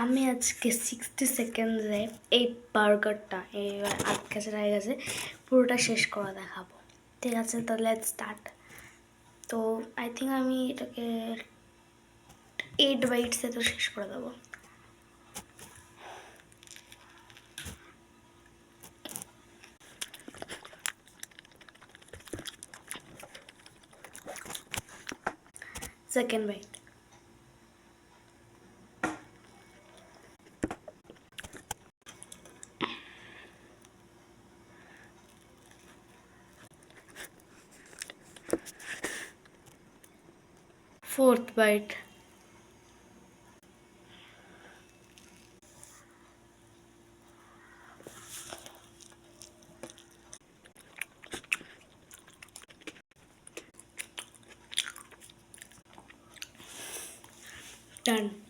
আমি আজকে 60 সেকেন্ডে এই বার্গারটা এবার আটকাছে রয়ে গেছে পুরোটা শেষ করে দেখাবো। ঠিক আছে, তো লেটস স্টার্ট। তো আই থিঙ্ক আমি এটাকে 8 বাইটসে তো শেষ করে দেবো। Second bite, fourth bite, done.